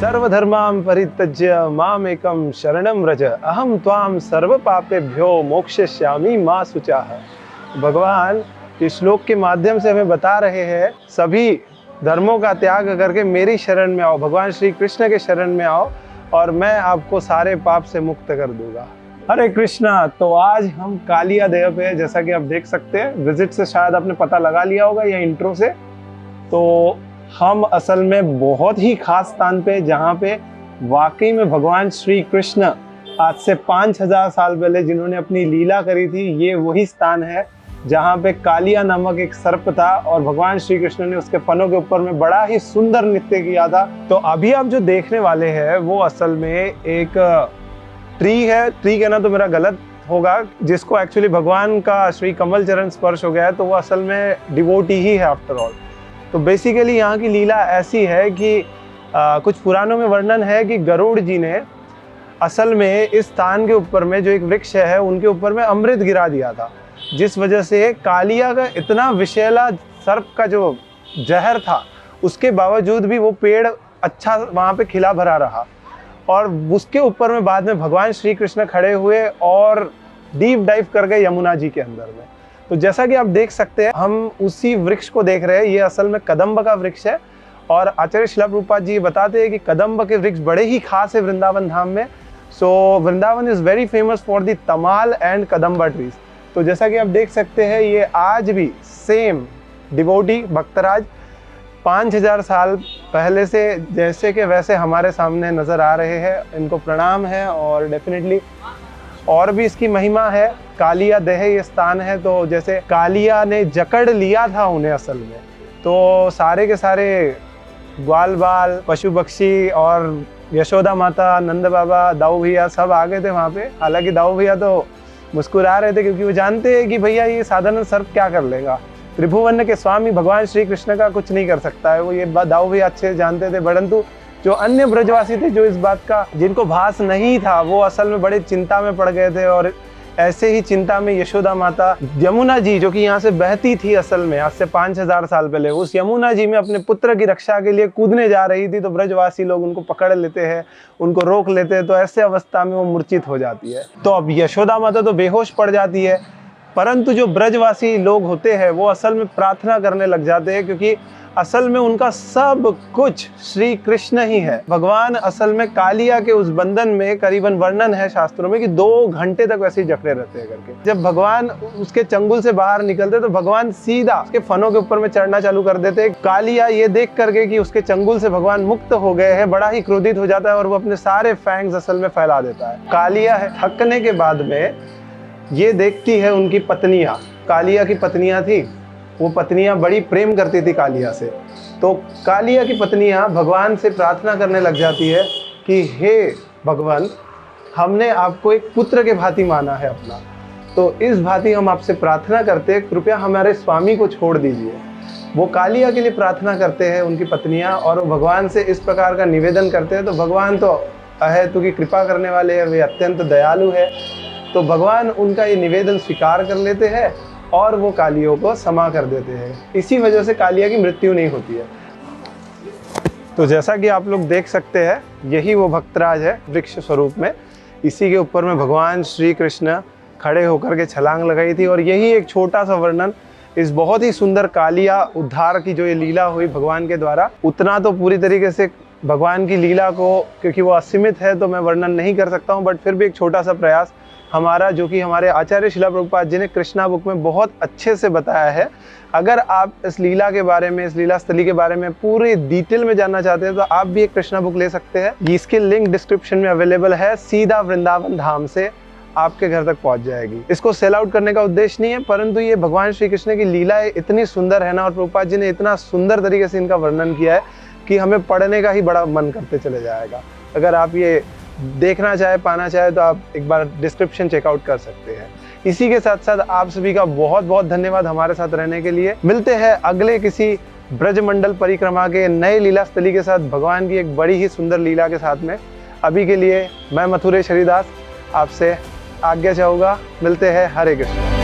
सर्वधर्मां परित्यज्य माम एकम शरणं व्रज अहम त्वाम सर्व पापेभ्यो मोक्षयिष्यामि मा शुचः। भगवान इस श्लोक के माध्यम से हमें बता रहे हैं सभी धर्मों का त्याग करके मेरी शरण में आओ, भगवान श्री कृष्ण के शरण में आओ और मैं आपको सारे पाप से मुक्त कर दूंगा। हरे कृष्णा। तो आज हम कालिया देह पे, जैसा कि आप देख सकते हैं, विजिट से शायद आपने पता लगा लिया होगा या इंट्रो से, तो हम असल में बहुत ही खास स्थान पे, जहाँ पे वाकई में भगवान श्री कृष्ण आज से 5000 साल पहले जिन्होंने अपनी लीला करी थी, ये वही स्थान है जहाँ पे कालिया नामक एक सर्प था और भगवान श्री कृष्ण ने उसके फनों के ऊपर में बड़ा ही सुंदर नृत्य किया था। तो अभी आप जो देखने वाले हैं वो असल में एक ट्री है। ट्री कहना तो मेरा गलत होगा, जिसको एक्चुअली भगवान का श्री कमल चरण स्पर्श हो गया है, तो वो असल में डिवोटी ही है आफ्टर ऑल। तो बेसिकली यहाँ की लीला ऐसी है कि कुछ पुराणों में वर्णन है कि गरुड़ जी ने असल में इस स्थान के ऊपर में जो एक वृक्ष है उनके ऊपर में अमृत गिरा दिया था, जिस वजह से कालिया का इतना विषैला सर्प का जो जहर था उसके बावजूद भी वो पेड़ अच्छा वहाँ पे खिला भरा रहा। और उसके ऊपर में बाद में भगवान श्री कृष्ण खड़े हुए और डीप डाइव कर गए यमुना जी के अंदर में। तो जैसा कि आप देख सकते हैं, हम उसी वृक्ष को देख रहे हैं। ये असल में कदम्ब का वृक्ष है और आचार्य शिला प्रभुपाद जी बताते हैं कि कदम्ब के वृक्ष बड़े ही खास है वृंदावन धाम में। So Vrindavan is very famous for the tamal and kadamba trees. तो जैसा कि आप देख सकते हैं, ये आज भी सेम डिवोटी भक्तराज 5000 साल पहले से जैसे के वैसे हमारे सामने नज़र आ रहे हैं। इनको प्रणाम है और डेफिनेटली और भी इसकी महिमा है। कालिया देह ये स्थान है, तो जैसे कालिया ने जकड़ लिया था उन्हें असल में, तो सारे के सारे ग्वाल बाल पशु पक्षी और यशोदा माता, नंद बाबा, दाऊ भैया सब आ गए थे वहाँ पे। हालांकि दाऊ भैया तो मुस्कुरा रहे थे क्योंकि वो जानते हैं कि भैया ये साधारण सर्प क्या कर लेगा, त्रिभुवन के स्वामी भगवान श्री कृष्ण का कुछ नहीं कर सकता है। वो ये बात दाऊ भैया अच्छे जानते थे, परंतु जो अन्य ब्रजवासी थे जो इस बात का जिनको भास नहीं था, वो असल में बड़े चिंता में पड़ गए थे। और ऐसे ही चिंता में यशोदा माता यमुना जी, जो कि यहाँ से बहती थी असल में आज से 5000 साल पहले, उस यमुना जी में अपने पुत्र की रक्षा के लिए कूदने जा रही थी। तो ब्रजवासी लोग उनको पकड़ लेते हैं, उनको रोक लेते हैं, तो ऐसे अवस्था में वो मूर्छित हो जाती है। तो अब यशोदा माता तो बेहोश पड़ जाती है, परंतु जो ब्रजवासी लोग होते हैं वो असल में प्रार्थना करने लग जाते हैं, क्योंकि असल में उनका सब कुछ श्री कृष्ण ही है। भगवान असल में कालिया के उस बंधन में करीबन वर्णन है शास्त्रों में कि 2 घंटे तक वैसे ही जकड़े रहते हैं करके। जब भगवान उसके चंगुल से बाहर निकलते तो भगवान सीधा उसके फनों के ऊपर में चढ़ना चालू कर देते। कालिया ये देख करके कि उसके चंगुल से भगवान मुक्त हो गए हैं, बड़ा ही क्रोधित हो जाता है और वो अपने सारे फैंग्स असल में फैला देता है। कालिया है थकने के बाद में ये देखती है उनकी पत्नियां, कालिया की पत्नियां थी, वो पत्नियां बड़ी प्रेम करती थी कालिया से। तो कालिया की पत्नियां भगवान से प्रार्थना करने लग जाती है कि हे भगवान, हमने आपको एक पुत्र के भांति माना है अपना, तो इस भांति हम आपसे प्रार्थना करते हैं, कृपया हमारे स्वामी को छोड़ दीजिए। वो कालिया के लिए प्रार्थना करते हैं उनकी पत्नियां और वो भगवान से इस प्रकार का निवेदन करते हैं। तो भगवान तो अहेतु की कृपा करने वाले हैं, वे अत्यंत दयालु है। तो भगवान उनका ये निवेदन स्वीकार कर लेते हैं और वो कालियों को क्षमा कर देते हैं। इसी वजह से कालिया की मृत्यु नहीं होती है। तो जैसा कि आप लोग देख सकते हैं, यही वो भक्तराज है वृक्ष स्वरूप में। इसी के ऊपर में भगवान श्री कृष्ण खड़े होकर के छलांग लगाई थी। और यही एक छोटा सा वर्णन इस बहुत ही सुंदर कालिया उद्धार की जो ये लीला हुई भगवान के द्वारा। उतना तो पूरी तरीके से भगवान की लीला को, क्योंकि वो असीमित है, तो मैं वर्णन नहीं कर सकता हूँ, बट फिर भी एक छोटा सा प्रयास हमारा, जो कि हमारे आचार्य शिला प्रभुपाद जी ने कृष्णा बुक में बहुत अच्छे से बताया है। अगर आप इस लीला के बारे में, इस लीला स्थली के बारे में पूरे डिटेल में जानना चाहते हैं तो आप भी एक कृष्णा बुक ले सकते हैं। इसकी लिंक डिस्क्रिप्शन में अवेलेबल है, सीधा वृंदावन धाम से आपके घर तक पहुंच जाएगी। इसको सेल आउट करने का उद्देश्य नहीं है, परंतु ये भगवान श्री कृष्ण की लीलाएं इतनी सुंदर है ना, और प्रभुपाद जी ने इतना सुंदर तरीके से इनका वर्णन किया है कि हमें पढ़ने का ही बड़ा मन करते चले जाएगा। अगर आप ये देखना चाहे, पाना चाहे, तो आप एक बार डिस्क्रिप्शन चेकआउट कर सकते हैं। इसी के साथ साथ आप सभी का बहुत बहुत धन्यवाद हमारे साथ रहने के लिए। मिलते हैं अगले किसी ब्रजमंडल परिक्रमा के नए लीला स्थली के साथ, भगवान की एक बड़ी ही सुंदर लीला के साथ में। अभी के लिए मैं मथुरेश हरिदास आपसे आज्ञा चाहूँगा। मिलते हैं। हरे कृष्ण।